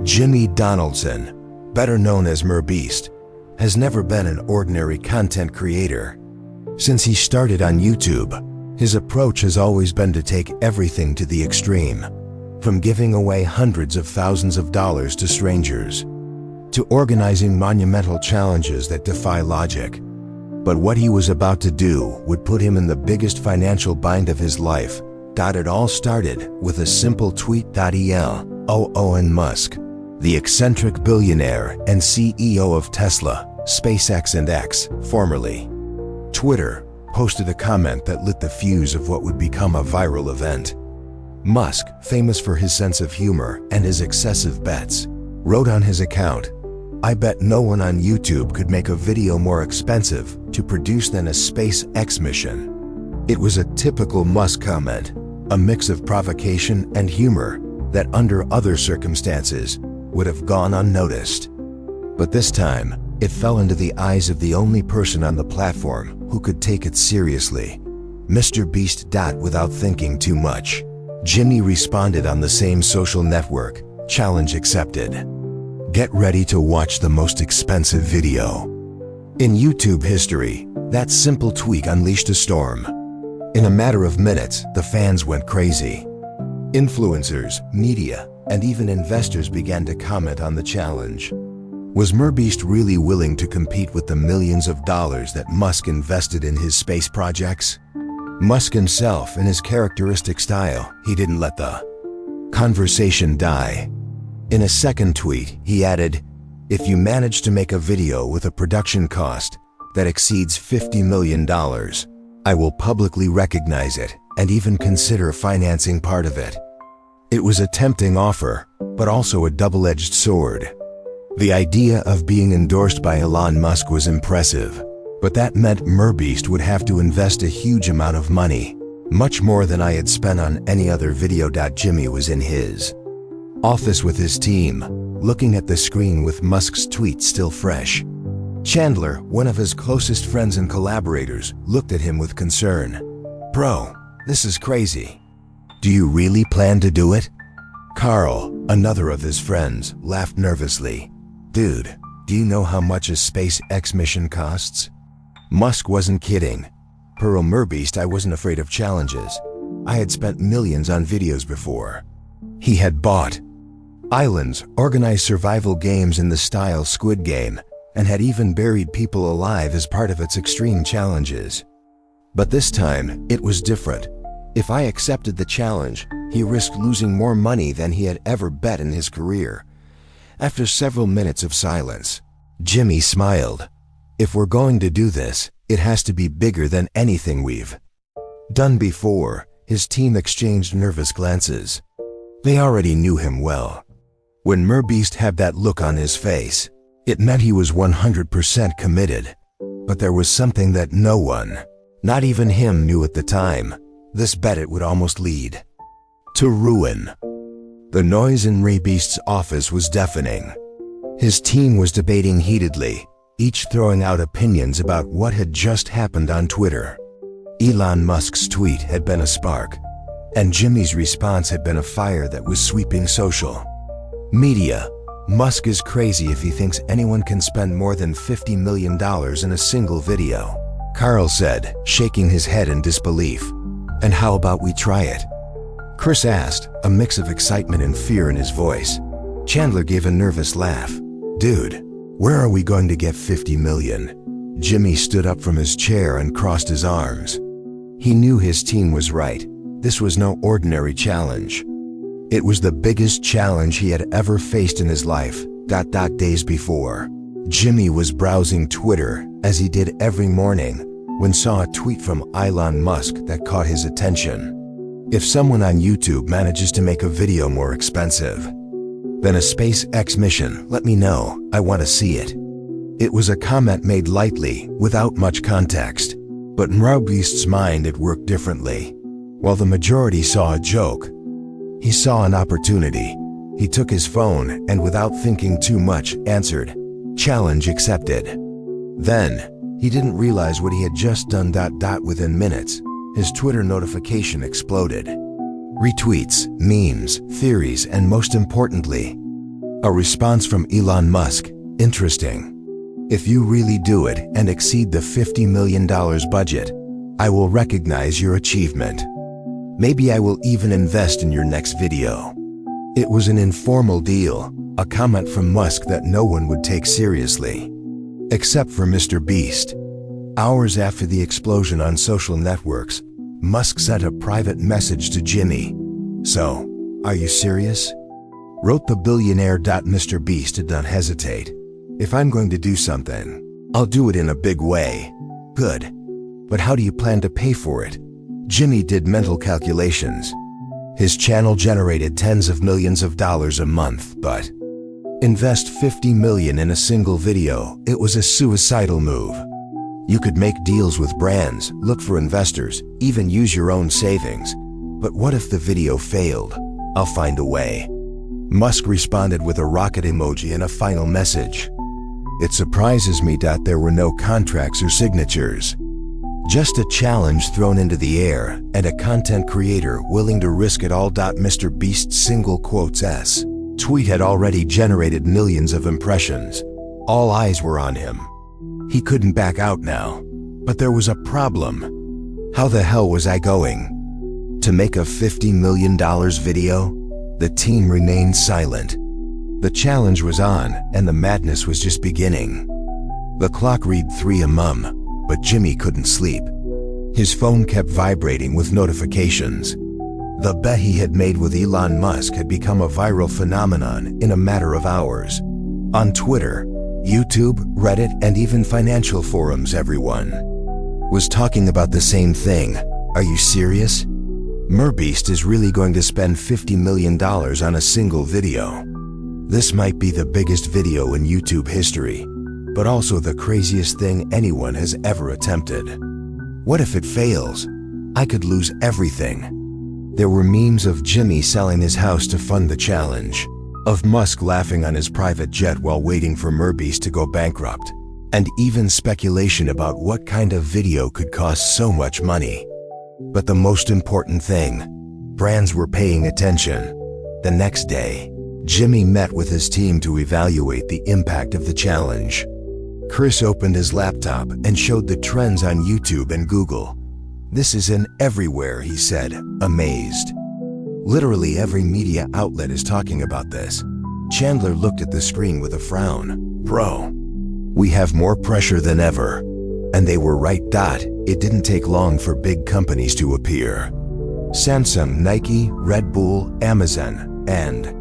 Jimmy Donaldson, better known as MRBEAST, has never been an ordinary content creator. Since he started on YouTube, his approach has always been to take everything to the extreme, from giving away hundreds of thousands of dollars to strangers, to organizing monumental challenges that defy logic. But what he was about to do would put him in the biggest financial bind of his life. It all started with a simple tweet. Elon Musk, the eccentric billionaire and CEO of Tesla, SpaceX and X, formerly Twitter, posted a comment that lit the fuse of what would become a viral event. Musk, famous for his sense of humor and his excessive bets, wrote on his account, "I bet no one on YouTube could make a video more expensive to produce than a SpaceX mission." It was a typical Musk comment, a mix of provocation and humor that under other circumstances would have gone unnoticed. But this time, it fell into the eyes of the only person on the platform who could take it seriously, Mr. Beast. Without thinking too much, Jimmy responded on the same social network, "Challenge accepted. Get ready to watch the most expensive video." In YouTube history, that simple tweak unleashed a storm. In a matter of minutes, the fans went crazy. Influencers, media, and even investors began to comment on the challenge. Was MRBEAST really willing to compete with the millions of dollars that Musk invested in his space projects? Musk himself, in his characteristic style, he didn't let the conversation die. In a second tweet, he added, "If you manage to make a video with a production cost that exceeds $50 million, I will publicly recognize it and even consider financing part of it." It was a tempting offer, but also a double-edged sword. The idea of being endorsed by Elon Musk was impressive, but that meant MRBEAST would have to invest a huge amount of money, much more than I had spent on any other video. Jimmy was in his office with his team, looking at the screen with Musk's tweet still fresh. Chandler, one of his closest friends and collaborators, looked at him with concern. "Bro, this is crazy. Do you really plan to do it?" Carl, another of his friends, laughed nervously. "Dude, do you know how much a SpaceX mission costs?" Musk wasn't kidding. Per MRBEAST, I wasn't afraid of challenges. I had spent millions on videos before. He had bought islands, organized survival games in the style Squid Game, and had even buried people alive as part of its extreme challenges. But this time, it was different. If I accepted the challenge, he risked losing more money than he had ever bet in his career. After several minutes of silence, Jimmy smiled. "If we're going to do this, it has to be bigger than anything we've done before." His team exchanged nervous glances. They already knew him well. When MRBEAST had that look on his face, it meant he was 100% committed. But there was something that no one, not even him, knew at the time. This bet it would almost lead to ruin. The noise in MRBEAST's office was deafening. His team was debating heatedly, each throwing out opinions about what had just happened on Twitter. Elon Musk's tweet had been a spark, and Jimmy's response had been a fire that was sweeping social media. "Musk is crazy if he thinks anyone can spend more than $50 million in a single video," Carl said, shaking his head in disbelief. "And how about we try it?" Chris asked, a mix of excitement and fear in his voice. Chandler gave a nervous laugh. "Dude, where are we going to get $50 million? Jimmy stood up from his chair and crossed his arms. He knew his team was right. This was no ordinary challenge. It was the biggest challenge he had ever faced in his life. Days before, Jimmy was browsing Twitter, as he did every morning, when saw a tweet from Elon Musk that caught his attention. "If someone on YouTube manages to make a video more expensive than a SpaceX mission, let me know. I want to see it." It was a comment made lightly, without much context. But in MRBEAST's mind it worked differently. While the majority saw a joke, he saw an opportunity. He took his phone and, without thinking too much, answered, "Challenge accepted." Then, he didn't realize what he had just done. Within minutes, his Twitter notification exploded. Retweets, memes, theories, and most importantly, A response from Elon Musk. Interesting. If you really do it and exceed the $50 million budget, I will recognize your achievement. Maybe I will even invest in your next video. It was an informal deal, a comment from Musk that no one would take seriously. Except for MrBeast. Hours after the explosion on social networks, Musk sent a private message to Jimmy. "So, are you serious?" Wrote the billionaire. MrBeast did not hesitate. "If I'm going to do something, I'll do it in a big way." "Good. But how do you plan to pay for it?" Jimmy did mental calculations. His channel generated tens of millions of dollars a month, but invest $50 million in a single video, it was a suicidal move. You could make deals with brands, look for investors, even use your own savings. But what if the video failed? "I'll find a way." Musk responded with a rocket emoji and a final message. "It surprises me that there were no contracts or signatures. Just a challenge thrown into the air and a content creator willing to risk it all." MrBeast's single quotes S tweet had already generated millions of impressions. All eyes were on him. He couldn't back out now. But there was a problem. How the hell was I going to make a $50 million video? The team remained silent. The challenge was on, and the madness was just beginning. The clock read 3 a.m., but Jimmy couldn't sleep. His phone kept vibrating with notifications. The bet he had made with Elon Musk had become a viral phenomenon in a matter of hours. On Twitter, YouTube, Reddit, and even financial forums, everyone was talking about the same thing. "Are you serious? MRBEAST is really going to spend $50 million on a single video. This might be the biggest video in YouTube history, but also the craziest thing anyone has ever attempted. What if it fails? I could lose everything." There were memes of Jimmy selling his house to fund the challenge, of Musk laughing on his private jet while waiting for MRBEAST to go bankrupt, and even speculation about what kind of video could cost so much money. But the most important thing, brands were paying attention. The next day, Jimmy met with his team to evaluate the impact of the challenge. Chris opened his laptop and showed the trends on YouTube and Google. "This is in everywhere," he said, amazed. "Literally every media outlet is talking about this." Chandler looked at the screen with a frown. "Bro, we have more pressure than ever." And they were right. It didn't take long for big companies to appear. Samsung, Nike, Red Bull, Amazon, and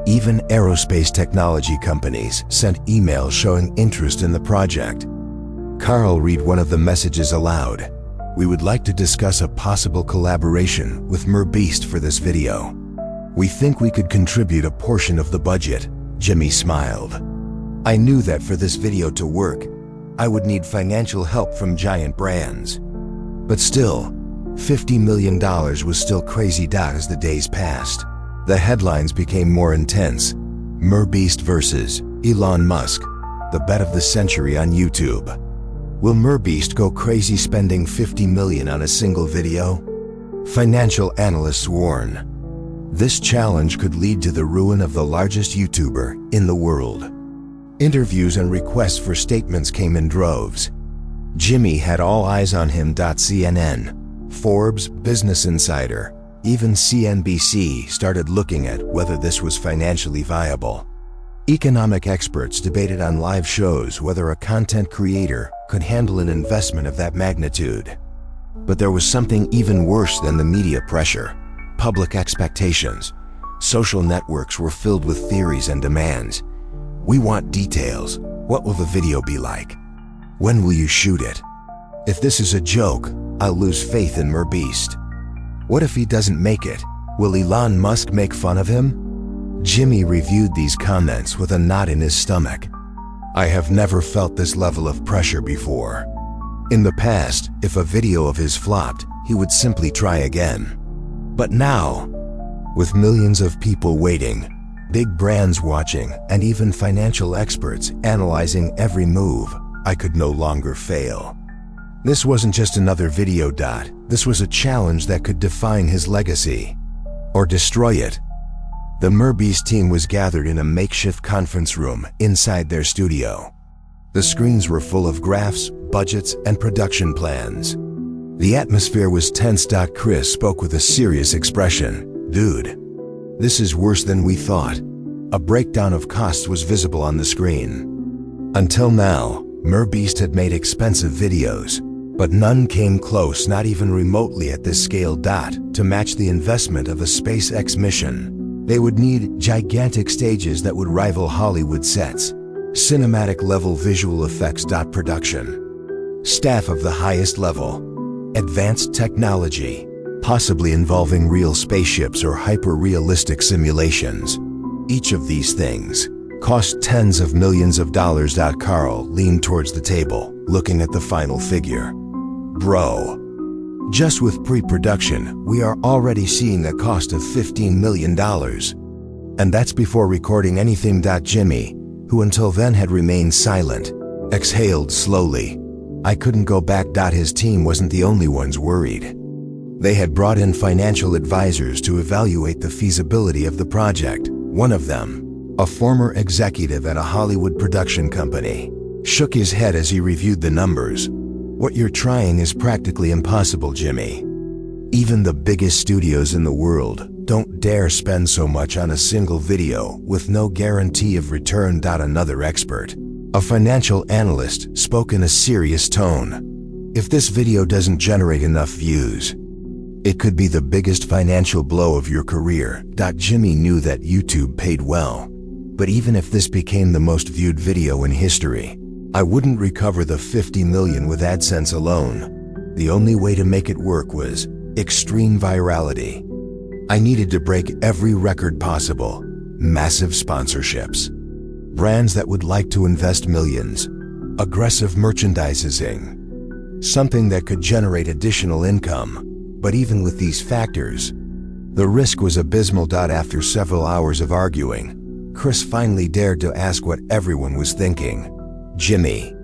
even aerospace technology companies sent emails showing interest in the project. Carl read one of the messages aloud. "We would like to discuss a possible collaboration with MRBEAST for this video. We think we could contribute a portion of the budget." Jimmy smiled. "I knew that for this video to work, I would need financial help from giant brands. But still, $50 million was still crazy. As the days passed, the headlines became more intense. MRBEAST versus Elon Musk, the bet of the century on YouTube. Will MRBEAST go crazy spending $50 million on a single video? Financial analysts warn. This challenge could lead to the ruin of the largest YouTuber in the world. Interviews and requests for statements came in droves. Jimmy had all eyes on him. CNN, Forbes, Business Insider, even CNBC started looking at whether this was financially viable. Economic experts debated on live shows whether a content creator could handle an investment of that magnitude. But there was something even worse than the media pressure: public expectations. Social networks were filled with theories and demands. "We want details. What will the video be like? When will you shoot it? If this is a joke, I'll lose faith in MRBEAST. What if he doesn't make it? Will Elon Musk make fun of him?" Jimmy reviewed these comments with a knot in his stomach. "I have never felt this level of pressure before. In the past, if a video of his flopped, he would simply try again. But now, with millions of people waiting, big brands watching, and even financial experts analyzing every move, I could no longer fail." This wasn't just another video. This was a challenge that could define his legacy or destroy it. The MRBEAST team was gathered in a makeshift conference room inside their studio. The screens were full of graphs, budgets, and production plans. The atmosphere was tense. Chris spoke with a serious expression. "Dude, this is worse than we thought." A breakdown of costs was visible on the screen. Until now, MRBEAST had made expensive videos, but none came close, not even remotely at this scale. To match the investment of a SpaceX mission, they would need gigantic stages that would rival Hollywood sets, cinematic-level visual effects. Production staff of the highest level, advanced technology, possibly involving real spaceships or hyper-realistic simulations. Each of these things cost tens of millions of dollars. Carl leaned towards the table, looking at the final figure. "Bro, just with pre-production, we are already seeing a cost of $15 million. And that's before recording anything." Jimmy, who until then had remained silent, exhaled slowly. "I couldn't go back." His team wasn't the only ones worried. They had brought in financial advisors to evaluate the feasibility of the project. One of them, a former executive at a Hollywood production company, shook his head as he reviewed the numbers. "What you're trying is practically impossible, Jimmy. Even the biggest studios in the world don't dare spend so much on a single video with no guarantee of return." Another expert, a financial analyst, spoke in a serious tone. "If this video doesn't generate enough views, it could be the biggest financial blow of your career." Jimmy knew that YouTube paid well, but even if this became the most viewed video in history, I wouldn't recover the $50 million with AdSense alone. The only way to make it work was extreme virality. I needed to break every record possible. Massive sponsorships, brands that would like to invest millions, aggressive merchandising, something that could generate additional income. But even with these factors, the risk was abysmal. After several hours of arguing, Chris finally dared to ask what everyone was thinking. "Jimmy,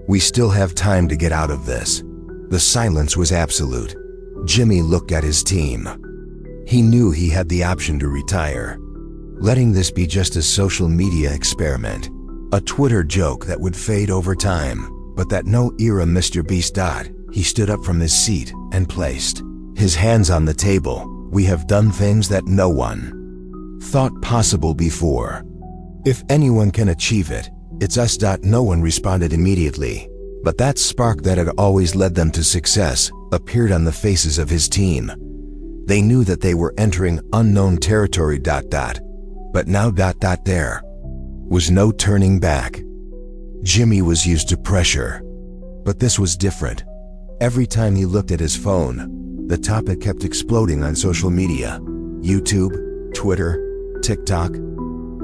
we still have time to get out of this." The silence was absolute. Jimmy looked at his team. He knew he had the option to retire, letting this be just a social media experiment, a Twitter joke that would fade over time, but that no era MrBeast. He stood up from his seat and placed his hands on the table. "We have done things that no one thought possible before. If anyone can achieve it, it's us." No one responded immediately, but that spark that had always led them to success appeared on the faces of his team. They knew that they were entering unknown territory. But now there was no turning back. Jimmy was used to pressure, but this was different. Every time he looked at his phone, the topic kept exploding on social media. YouTube, Twitter, TikTok.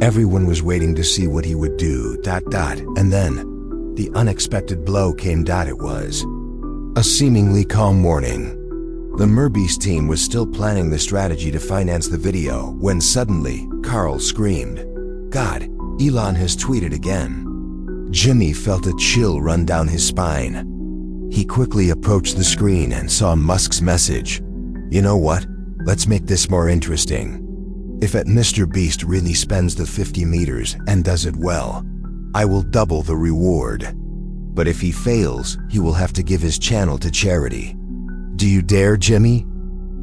Everyone was waiting to see what he would do. And then, the unexpected blow came. It was a seemingly calm morning. The MRBEAST team was still planning the strategy to finance the video when suddenly, Carl screamed, "God, Elon has tweeted again." Jimmy felt a chill run down his spine. He quickly approached the screen and saw Musk's message. "You know what? Let's make this more interesting. If MrBeast really spends the 50 meters and does it well, I will double the reward. But if he fails, he will have to give his channel to charity. Do you dare, Jimmy?"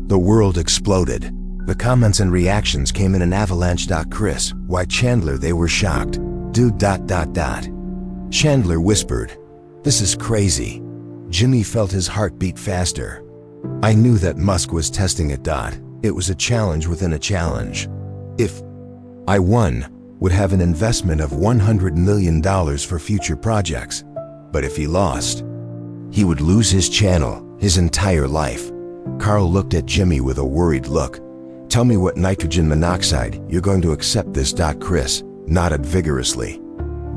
The world exploded. The comments and reactions came in an avalanche. Chris, why Chandler, they were shocked. "Dude, Chandler whispered, "This is crazy." Jimmy felt his heart beat faster. "I knew that Musk was testing it. It was a challenge within a challenge. If I won, would have an investment of $100 million for future projects. But if he lost, he would lose his channel, his entire life." Carl looked at Jimmy with a worried look. "Tell me what nitrogen monoxide, you're going to accept this." Chris nodded vigorously.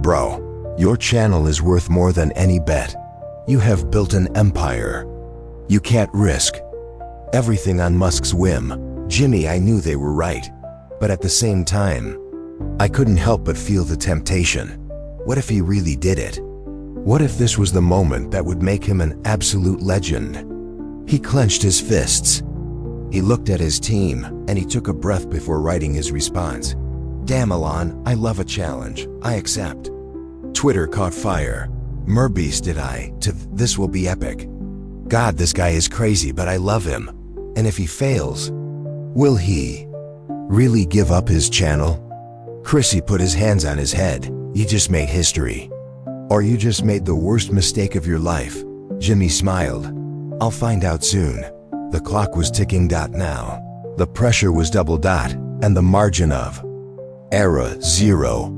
"Bro, your channel is worth more than any bet. You have built an empire. You can't risk everything on Musk's whim." "Jimmy, I knew they were right. But at the same time, I couldn't help but feel the temptation. What if he really did it? What if this was the moment that would make him an absolute legend?" He clenched his fists. He looked at his team, and he took a breath before writing his response. "Damn, Elon, I love a challenge. I accept." Twitter caught fire. "MRBEAST did I, to this will be epic. God, this guy is crazy, but I love him. And if he fails, will he really give up his channel?" Chrissy put his hands on his head. "You just made history. Or you just made the worst mistake of your life." Jimmy smiled. "I'll find out soon." The clock was ticking. Now. The pressure was double. And the margin of error 0.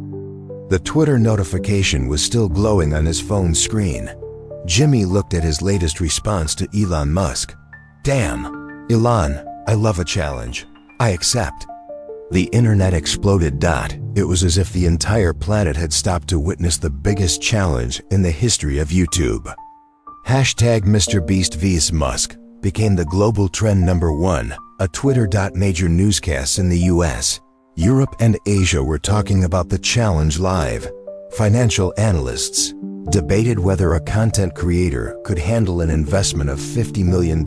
The Twitter notification was still glowing on his phone screen. Jimmy looked at his latest response to Elon Musk. "Damn, Elon, I love a challenge. I accept." The internet exploded. It was as if the entire planet had stopped to witness the biggest challenge in the history of YouTube. Hashtag MrBeast vs Musk became the global trend #1. A Twitter. Major newscasts in the US, Europe, and Asia were talking about the challenge live. Financial analysts debated whether a content creator could handle an investment of $50 million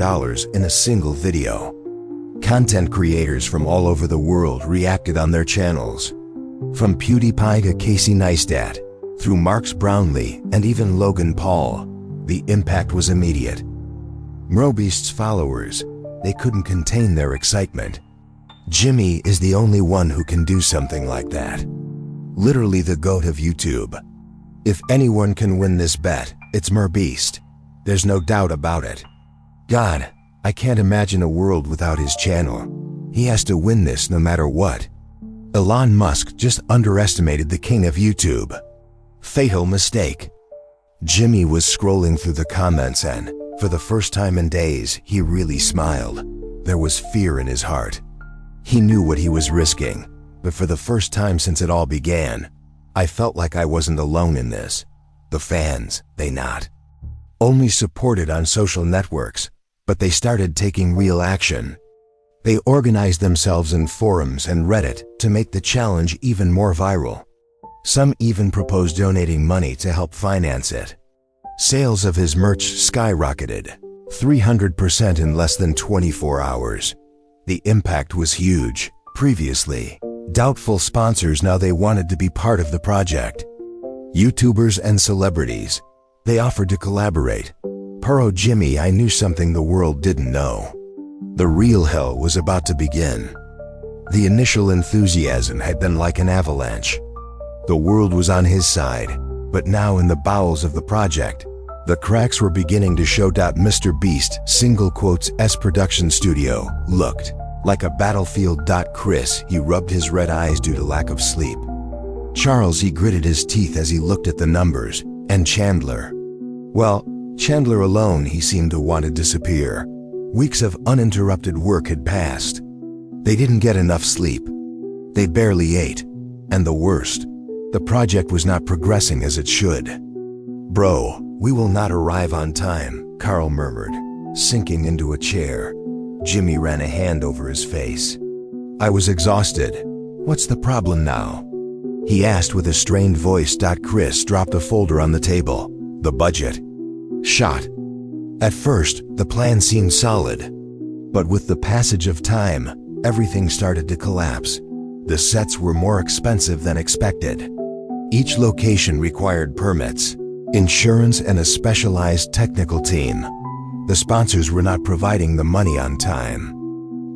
in a single video. Content creators from all over the world reacted on their channels. From PewDiePie to Casey Neistat, through Marks Brownlee and even Logan Paul, the impact was immediate. MRBEAST's followers, they couldn't contain their excitement. Jimmy is the only one who can do something like that. Literally the GOAT of YouTube. If anyone can win this bet, it's MRBEAST. There's no doubt about it. God, I can't imagine a world without his channel. He has to win this no matter what. Elon Musk just underestimated the king of YouTube. Fatal mistake. Jimmy was scrolling through the comments and, for the first time in days, he really smiled. There was fear in his heart. He knew what he was risking, but for the first time since it all began, I felt like I wasn't alone in this. The fans, they not only supported on social networks, but they started taking real action. They organized themselves in forums and Reddit to make the challenge even more viral. Some even proposed donating money to help finance it. Sales of his merch skyrocketed, 300% in less than 24 hours. The impact was huge. Previously doubtful sponsors, now they wanted to be part of the project. YouTubers and celebrities, they offered to collaborate. Puro Jimmy, I knew something the world didn't know. The real hell was about to begin. The initial enthusiasm had been like an avalanche. The world was on his side, but now in the bowels of the project, the cracks were beginning to show. MrBeast single quotes S production studio looked like a battlefield. Chris, he rubbed his red eyes due to lack of sleep. Charles, he gritted his teeth as he looked at the numbers. And Chandler, well, Chandler alone, he seemed to want to disappear. Weeks of uninterrupted work had passed. They didn't get enough sleep. They barely ate. And the worst, the project was not progressing as it should. "Bro, we will not arrive on time," Carl murmured, sinking into a chair. Jimmy ran a hand over his face. "I was exhausted. What's the problem now?" he asked with a strained voice. Chris dropped a folder on the table. "The budget. Shot." At first, the plan seemed solid. But with the passage of time, everything started to collapse. The sets were more expensive than expected. Each location required permits, insurance, and a specialized technical team. The sponsors were not providing the money on time.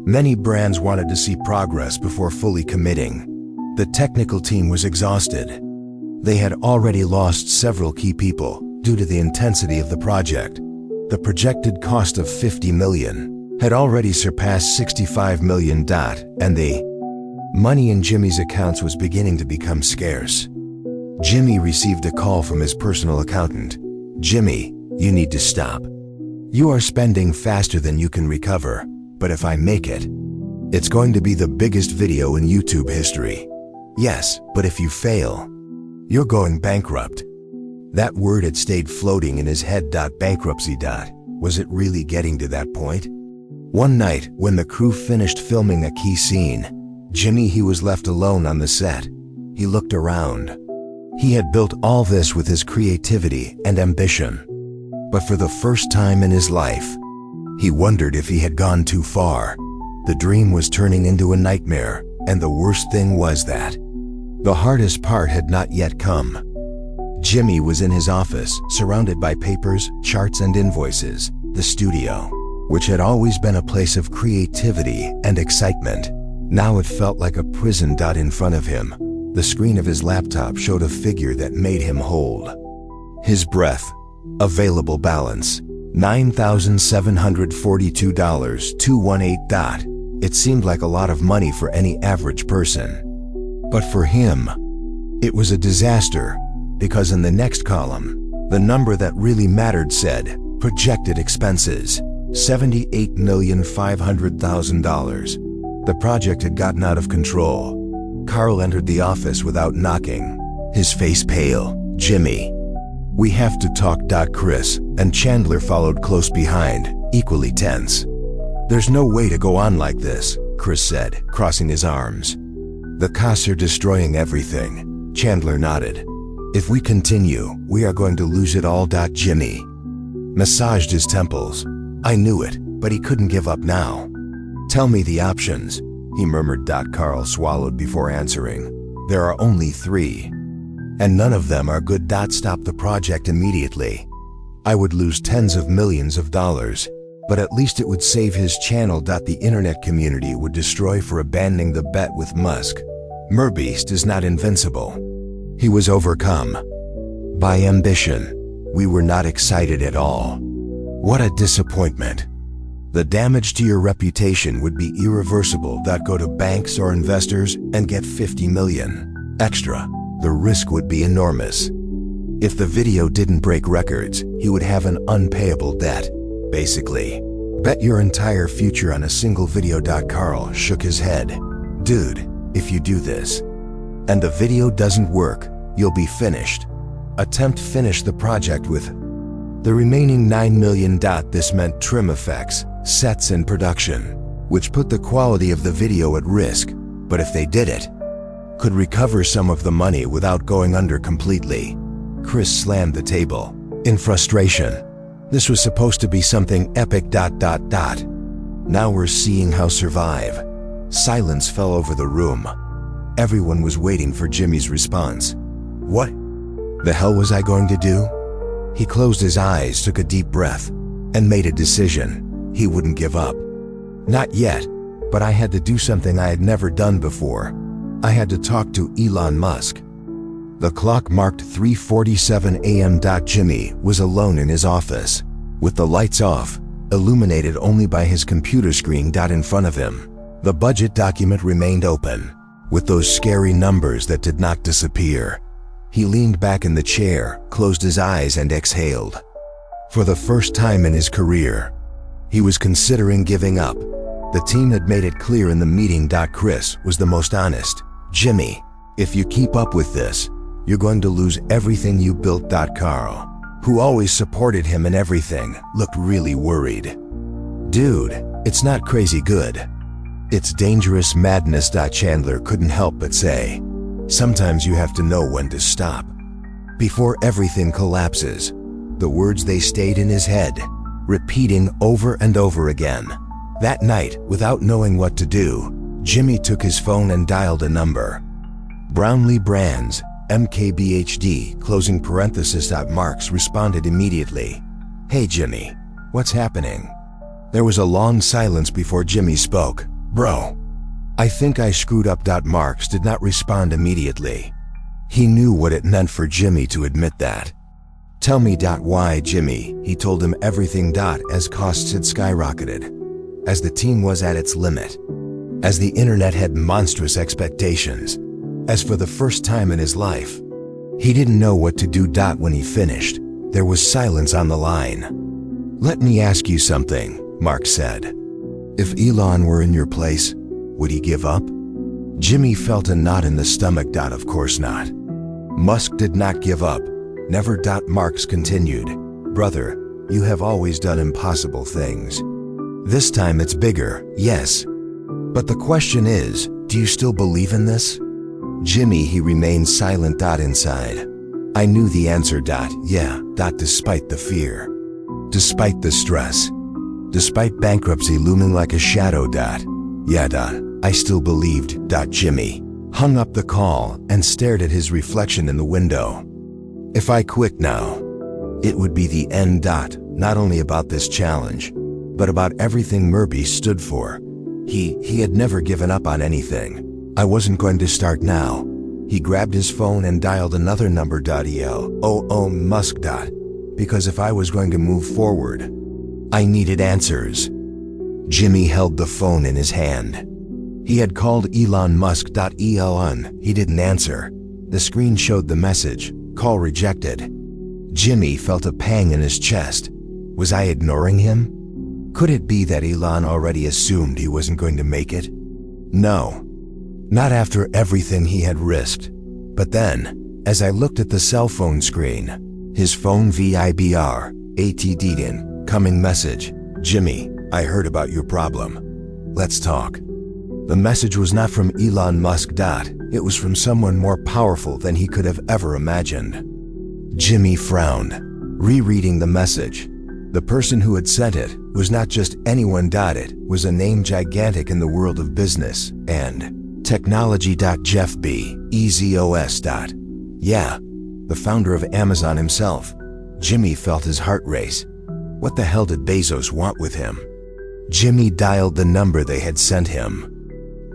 Many brands wanted to see progress before fully committing. The technical team was exhausted. They had already lost several key people due to the intensity of the project. The projected cost of $50 million had already surpassed $65 million, and the money in Jimmy's accounts was beginning to become scarce. Jimmy received a call from his personal accountant. "Jimmy, you need to stop. You are spending faster than you can recover, but if I make it, it's going to be the biggest video in YouTube history. Yes, but if you fail, you're going bankrupt." That word had stayed floating in his head. Bankruptcy. Was it really getting to that point? One night, when the crew finished filming a key scene, Jimmy, he was left alone on the set. He looked around. He had built all this with his creativity and ambition. But for the first time in his life, he wondered if he had gone too far. The dream was turning into a nightmare, and the worst thing was that the hardest part had not yet come. Jimmy was in his office, surrounded by papers, charts, and invoices. The studio, which had always been a place of creativity and excitement, now it felt like a prison. In front of him, the screen of his laptop showed a figure that made him hold his breath. Available balance, $9,742.218. It seemed like a lot of money for any average person. But for him, it was a disaster, because in the next column, the number that really mattered said, projected expenses, $78,500,000. The project had gotten out of control. Carl entered the office without knocking, his face pale. "Jimmy, we have to talk." Chris and Chandler followed close behind, equally tense. "There's no way to go on like this," Chris said, crossing his arms. "The costs are destroying everything." Chandler nodded. "If we continue, we are going to lose it all." Jimmy massaged his temples. "I knew it, but he couldn't give up now." "Tell me the options," he murmured. Carl swallowed before answering. "There are only 3. And none of them are good." "Stop the project immediately. I would lose tens of millions of dollars, but at least it would save his channel." The internet community would destroy for abandoning the bet with Musk. MRBEAST is not invincible. He was overcome by ambition. We were not excited at all. What a disappointment. The damage to your reputation would be irreversible. Go to banks or investors and get 50 million extra. The risk would be enormous. If the video didn't break records, he would have an unpayable debt. Basically, bet your entire future on a single video. Carl shook his head. "Dude, if you do this, and the video doesn't work, you'll be finished. Attempt finish the project with the remaining $9 million." This meant trim effects, sets, and production, which put the quality of the video at risk. But if they did it, could recover some of the money without going under completely. Chris slammed the table in frustration. This was supposed to be something epic. Now we're seeing how survive. Silence fell over the room. Everyone was waiting for Jimmy's response. What the hell was I going to do? He closed his eyes, took a deep breath, and made a decision. He wouldn't give up. Not yet, but I had to do something I had never done before. I had to talk to Elon Musk. The clock marked 3:47 a.m. Jimmy was alone in his office, with the lights off, illuminated only by his computer screen. In front of him, the budget document remained open, with those scary numbers that did not disappear. He leaned back in the chair, closed his eyes, and exhaled. For the first time in his career, he was considering giving up. The team had made it clear in the meeting. Chris was the most honest. "Jimmy, if you keep up with this, you're going to lose everything you built." Carl, who always supported him in everything, looked really worried. "Dude, it's not crazy good. It's dangerous madness." Chandler couldn't help but say, "Sometimes you have to know when to stop before everything collapses." The words, they stayed in his head, repeating over and over again. That night, without knowing what to do, Jimmy took his phone and dialed a number. Brownlee Brands, MKBHD, closing parenthesis. Marks responded immediately. "Hey Jimmy, what's happening?" There was a long silence before Jimmy spoke. "Bro, I think I screwed up." Marks did not respond immediately. He knew what it meant for Jimmy to admit that. "Tell me why." Jimmy, he told him everything. As costs had skyrocketed, as the team was at its limit, as the internet had monstrous expectations, as for the first time in his life, he didn't know what to do. When he finished, there was silence on the line. "Let me ask you something," Mark said. "If Elon were in your place, would he give up?" Jimmy felt a knot in the stomach. Of course not. Musk did not give up. Never. Marks continued. "Brother, you have always done impossible things. This time it's bigger, yes. But the question is, do you still believe in this?" Jimmy, he remained silent. Inside, I knew the answer. Yeah. Despite the fear, despite the stress, despite bankruptcy looming like a shadow. Yeah, I still believed. Jimmy hung up the call and stared at his reflection in the window. If I quit now, it would be the end. Not only about this challenge, but about everything MRBEAST stood for. He had never given up on anything. I wasn't going to start now. He grabbed his phone and dialed another number. ELON Musk. Because if I was going to move forward, I needed answers. Jimmy held the phone in his hand. He had called Elon Musk. Elon. He didn't answer. The screen showed the message, "Call rejected." Jimmy felt a pang in his chest. Was I ignoring him? Could it be that Elon already assumed he wasn't going to make it? No, not after everything he had risked. But then, as I looked at the cell phone screen, his phone vibrated. Incoming message. Jimmy, I heard about your problem. Let's talk. The message was not from Elon Musk. It was from someone more powerful than he could have ever imagined. Jimmy frowned, rereading the message. The person who had sent it was not just anyone. It was a name gigantic in the world of business and technology. Jeff Bezos. Yeah, the founder of Amazon himself. Jimmy felt his heart race. What the hell did Bezos want with him? Jimmy dialed the number they had sent him.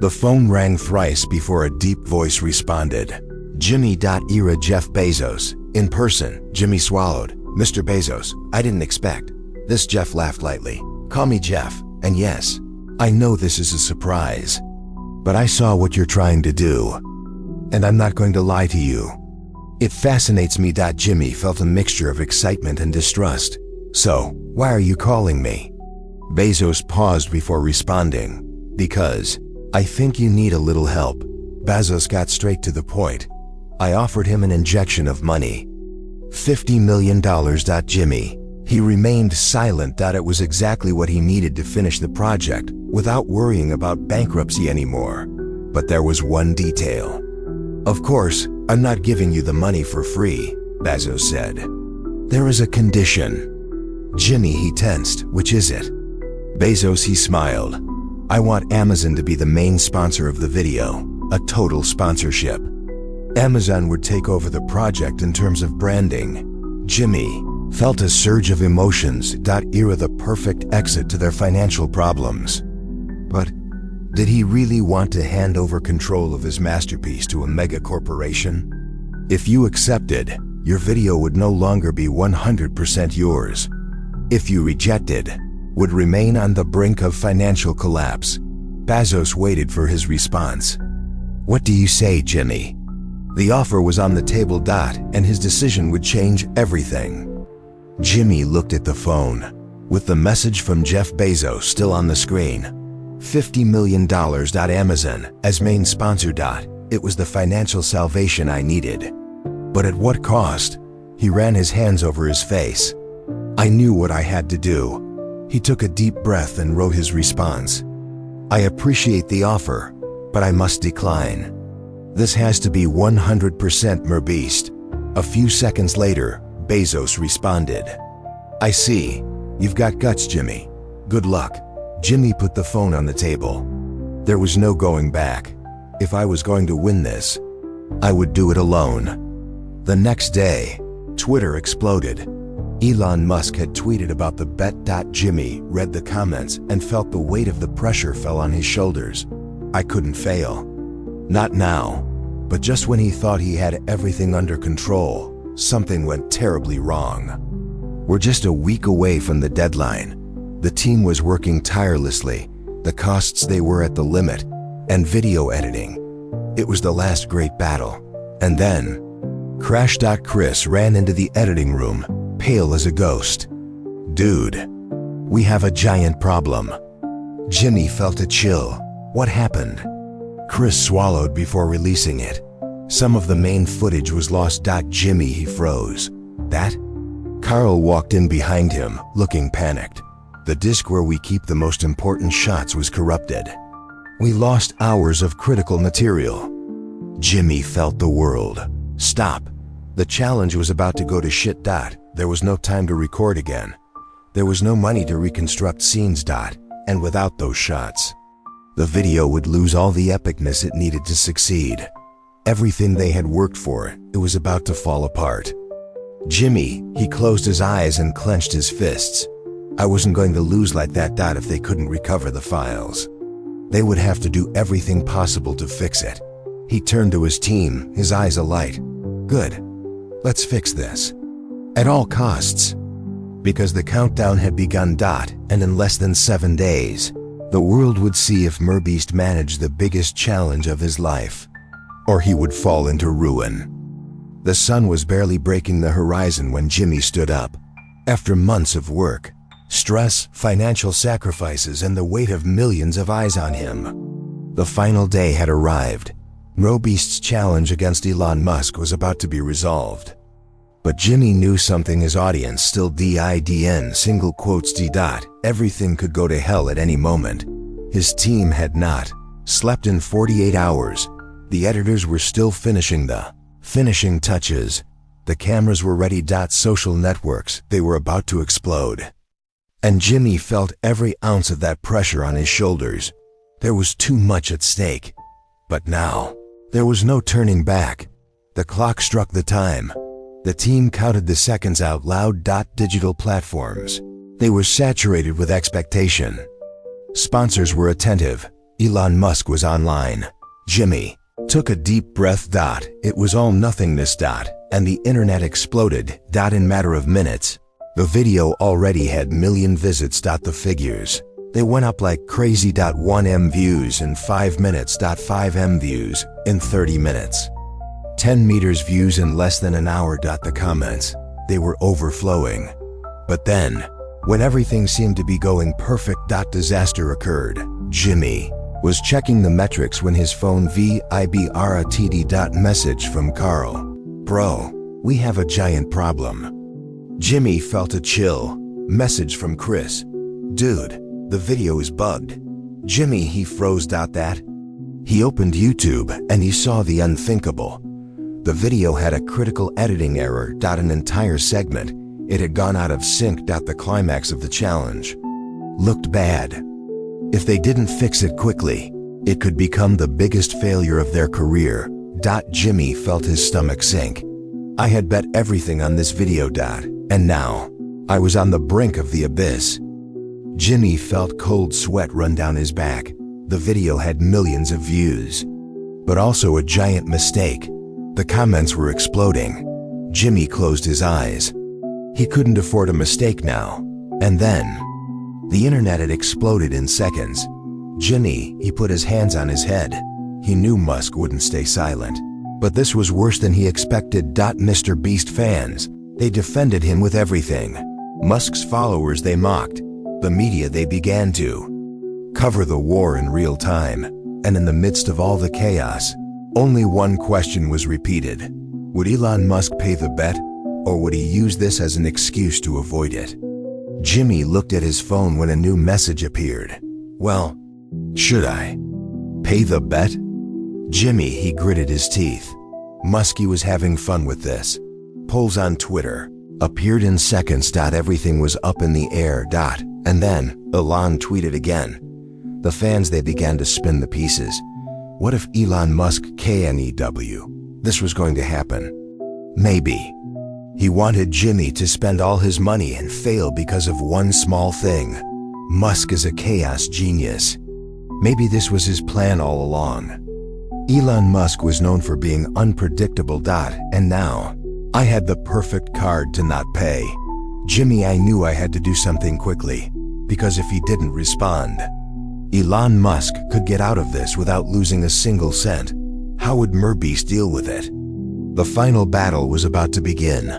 The phone rang thrice before a deep voice responded. Jimmy. Era Jeff Bezos. In person. Jimmy swallowed. Mr. Bezos, I didn't expect. This. Jeff laughed lightly. Call me Jeff. And yes, I know this is a surprise, but I saw what you're trying to do, and I'm not going to lie to you. It fascinates me. Jimmy felt a mixture of excitement and distrust. So, why are you calling me? Bezos paused before responding. Because I think you need a little help. Bezos got straight to the point. I offered him an injection of money. $50 million. Jimmy. He remained silent. It was exactly what he needed to finish the project without worrying about bankruptcy anymore. But there was one detail. Of course, I'm not giving you the money for free, Bezos said. There is a condition. Jimmy. He tensed. Which is it? Bezos. He smiled. I want Amazon to be the main sponsor of the video, a total sponsorship. Amazon would take over the project in terms of branding. Jimmy felt a surge of emotions. Era the perfect exit to their financial problems. But did he really want to hand over control of his masterpiece to a mega corporation? If you accepted, your video would no longer be 100% yours. If you rejected, would remain on the brink of financial collapse. Bezos waited for his response. What do you say, Jimmy? The offer was on the table. And his decision would change everything. Jimmy looked at the phone, with the message from Jeff Bezos still on the screen. $50 million. Amazon as main sponsor. It was the financial salvation I needed. But at what cost? He ran his hands over his face. I knew what I had to do. He took a deep breath and wrote his response. I appreciate the offer, but I must decline. This has to be 100% MRBEAST. A few seconds later, Bezos responded. I see. You've got guts, Jimmy. Good luck. Jimmy put the phone on the table. There was no going back. If I was going to win this, I would do it alone. The next day, Twitter exploded. Elon Musk had tweeted about the bet. Jimmy read the comments and felt the weight of the pressure fell on his shoulders. I couldn't fail. Not now. But just when he thought he had everything under control, something went terribly wrong. We're just a week away from the deadline. The team was working tirelessly. The costs, they were at the limit. And video editing. It was the last great battle. And then, crash. Chris ran into the editing room, pale as a ghost. Dude, we have a giant problem. Jimmy felt a chill. What happened? Chris swallowed before releasing it. Some of the main footage was lost. Jimmy, he froze. That? Carl walked in behind him, looking panicked. The disk where we keep the most important shots was corrupted. We lost hours of critical material. Jimmy felt the world stop. The challenge was about to go to shit. There was no time to record again. There was no money to reconstruct scenes. And without those shots, The video would lose all the epicness it needed to succeed. Everything they had worked for, it was about to fall apart. Jimmy, he closed his eyes and clenched his fists. I wasn't going to lose like that. If they couldn't recover the files, they would have to do everything possible to fix it. He turned to his team, his eyes alight. Good. Let's fix this. At all costs. Because the countdown had begun. And in less than 7 days, the world would see if MRBEAST managed the biggest challenge of his life, or he would fall into ruin. The sun was barely breaking the horizon when Jimmy stood up. After months of work, stress, financial sacrifices, and the weight of millions of eyes on him, the final day had arrived. MRBEAST's challenge against Elon Musk was about to be resolved. But Jimmy knew something his audience still didn't. Everything could go to hell at any moment. His team had not slept in 48 hours. The editors were still finishing the finishing touches. The cameras were ready. Social networks, they were about to explode. And Jimmy felt every ounce of that pressure on his shoulders. There was too much at stake. But now, there was no turning back. The clock struck the time. The team counted the seconds out loud. Digital platforms, they were saturated with expectation. Sponsors were attentive. Elon Musk was online. Jimmy took a deep breath. It was all nothingness. And the internet exploded. In matter of minutes, the video already had million visits. The figures, they went up like crazy. 1 M views in 5 minutes. 5 M views in 30 minutes. 10 meters views in less than an hour. The comments, they were overflowing. But then, when everything seemed to be going perfect, disaster occurred. Jimmy was checking the metrics when his phone vibrtd. Message from Carl. Bro, we have a giant problem. Jimmy felt a chill. Message from Chris. Dude, the video is bugged. Jimmy, he froze. He opened YouTube and he saw the unthinkable. The video had a critical editing error. An entire segment, it had gone out of sync. The climax of the challenge looked bad. If they didn't fix it quickly, it could become the biggest failure of their career. Jimmy felt his stomach sink. I had bet everything on this video. And now, I was on the brink of the abyss. Jimmy felt cold sweat run down his back. The video had millions of views, but also a giant mistake. The comments were exploding. Jimmy closed his eyes. He couldn't afford a mistake now. And then, the internet had exploded in seconds. Jimmy, he put his hands on his head. He knew Musk wouldn't stay silent. But this was worse than he expected. Mr. Beast fans, they defended him with everything. Musk's followers, they mocked. The media, they began to cover the war in real time. And in the midst of all the chaos, only one question was repeated. Would Elon Musk pay the bet, or would he use this as an excuse to avoid it? Jimmy looked at his phone when a new message appeared. Well, should I pay the bet? Jimmy, he gritted his teeth. Musky was having fun with this. Polls on Twitter appeared in seconds. Everything was up in the air. And then, Elon tweeted again. The fans, they began to spin the pieces. What if Elon Musk KNEW? This was going to happen. Maybe. He wanted Jimmy to spend all his money and fail because of one small thing. Musk is a chaos genius. Maybe this was his plan all along. Elon Musk was known for being unpredictable. And now, I had the perfect card to not pay. Jimmy, I knew I had to do something quickly, because if he didn't respond, Elon Musk could get out of this without losing a single cent. How would MRBEAST deal with it? The final battle was about to begin.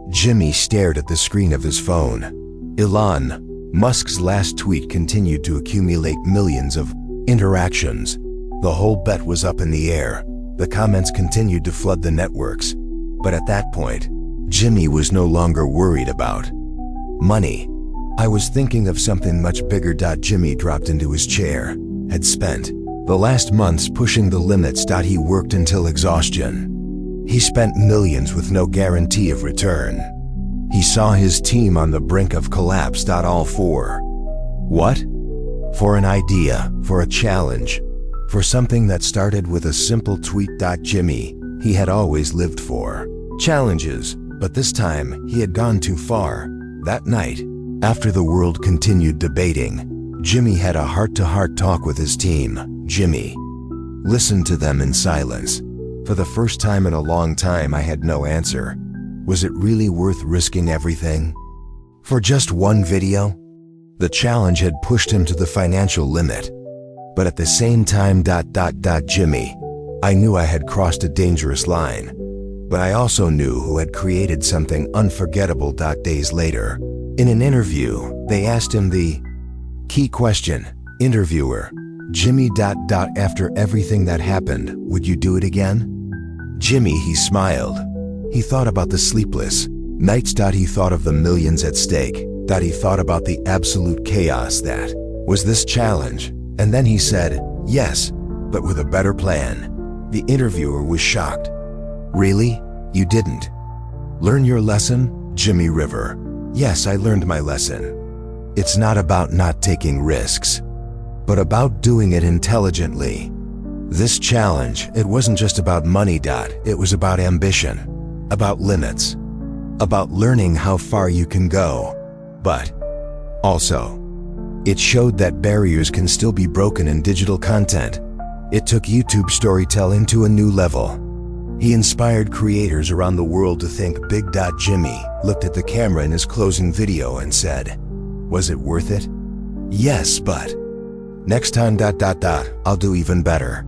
Jimmy stared at the screen of his phone. Elon Musk's last tweet continued to accumulate millions of interactions. The whole bet was up in the air. The comments continued to flood the networks. But at that point, Jimmy was no longer worried about money. I was thinking of something much bigger. Jimmy dropped into his chair. Had spent the last months pushing the limits. He worked until exhaustion. He spent millions with no guarantee of return. He saw his team on the brink of collapse. All for what? For an idea, for a challenge, for something that started with a simple tweet. Jimmy, he had always lived for challenges, but this time he had gone too far. That night, after the world continued debating, Jimmy had a heart-to-heart talk with his team. Jimmy listened to them in silence. For the first time in a long time, I had no answer. Was it really worth risking everything? For just one video? The challenge had pushed him to the financial limit. But at the same time, Jimmy, I knew I had crossed a dangerous line. But I also knew who had created something unforgettable. Days later, in an interview, they asked him the key question. Interviewer: Jimmy. After everything that happened, would you do it again? Jimmy, he smiled. He thought about the sleepless nights. He thought of the millions at stake. He thought about the absolute chaos that was this challenge. And then he said, yes, but with a better plan. The interviewer was shocked. Really? You didn't learn your lesson? Jimmy River: yes, I learned my lesson. It's not about not taking risks, but about doing it intelligently. This challenge, it wasn't just about money. It was about ambition, about limits, about learning how far you can go. But also, it showed that barriers can still be broken in digital content. It took YouTube storytelling to a new level. He inspired creators around the world to think big. Jimmy looked at the camera in his closing video and said, was it worth it? Yes, but next time. I'll do even better.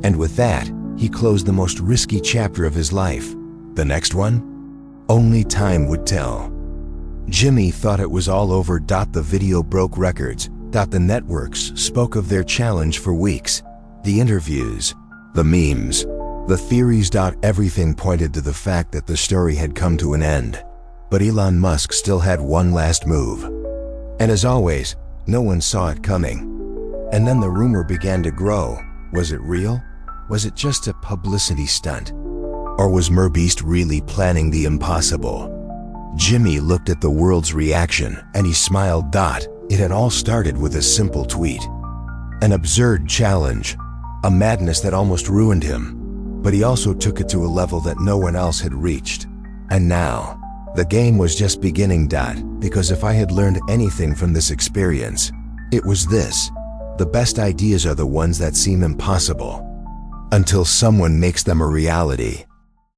And with that, he closed the most risky chapter of his life. The next one? Only time would tell. Jimmy thought it was all over. The video broke records. The networks spoke of their challenge for weeks. The interviews, the memes, the theories. Everything pointed to the fact that the story had come to an end. But Elon Musk still had one last move. And as always, no one saw it coming. And then the rumor began to grow. Was it real? Was it just a publicity stunt? Or was MRBEAST really planning the impossible? Jimmy looked at the world's reaction and he smiled. It had all started with a simple tweet. An absurd challenge, a madness that almost ruined him. But he also took it to a level that no one else had reached. And now, the game was just beginning. Because if I had learned anything from this experience, it was this: the best ideas are the ones that seem impossible, until someone makes them a reality.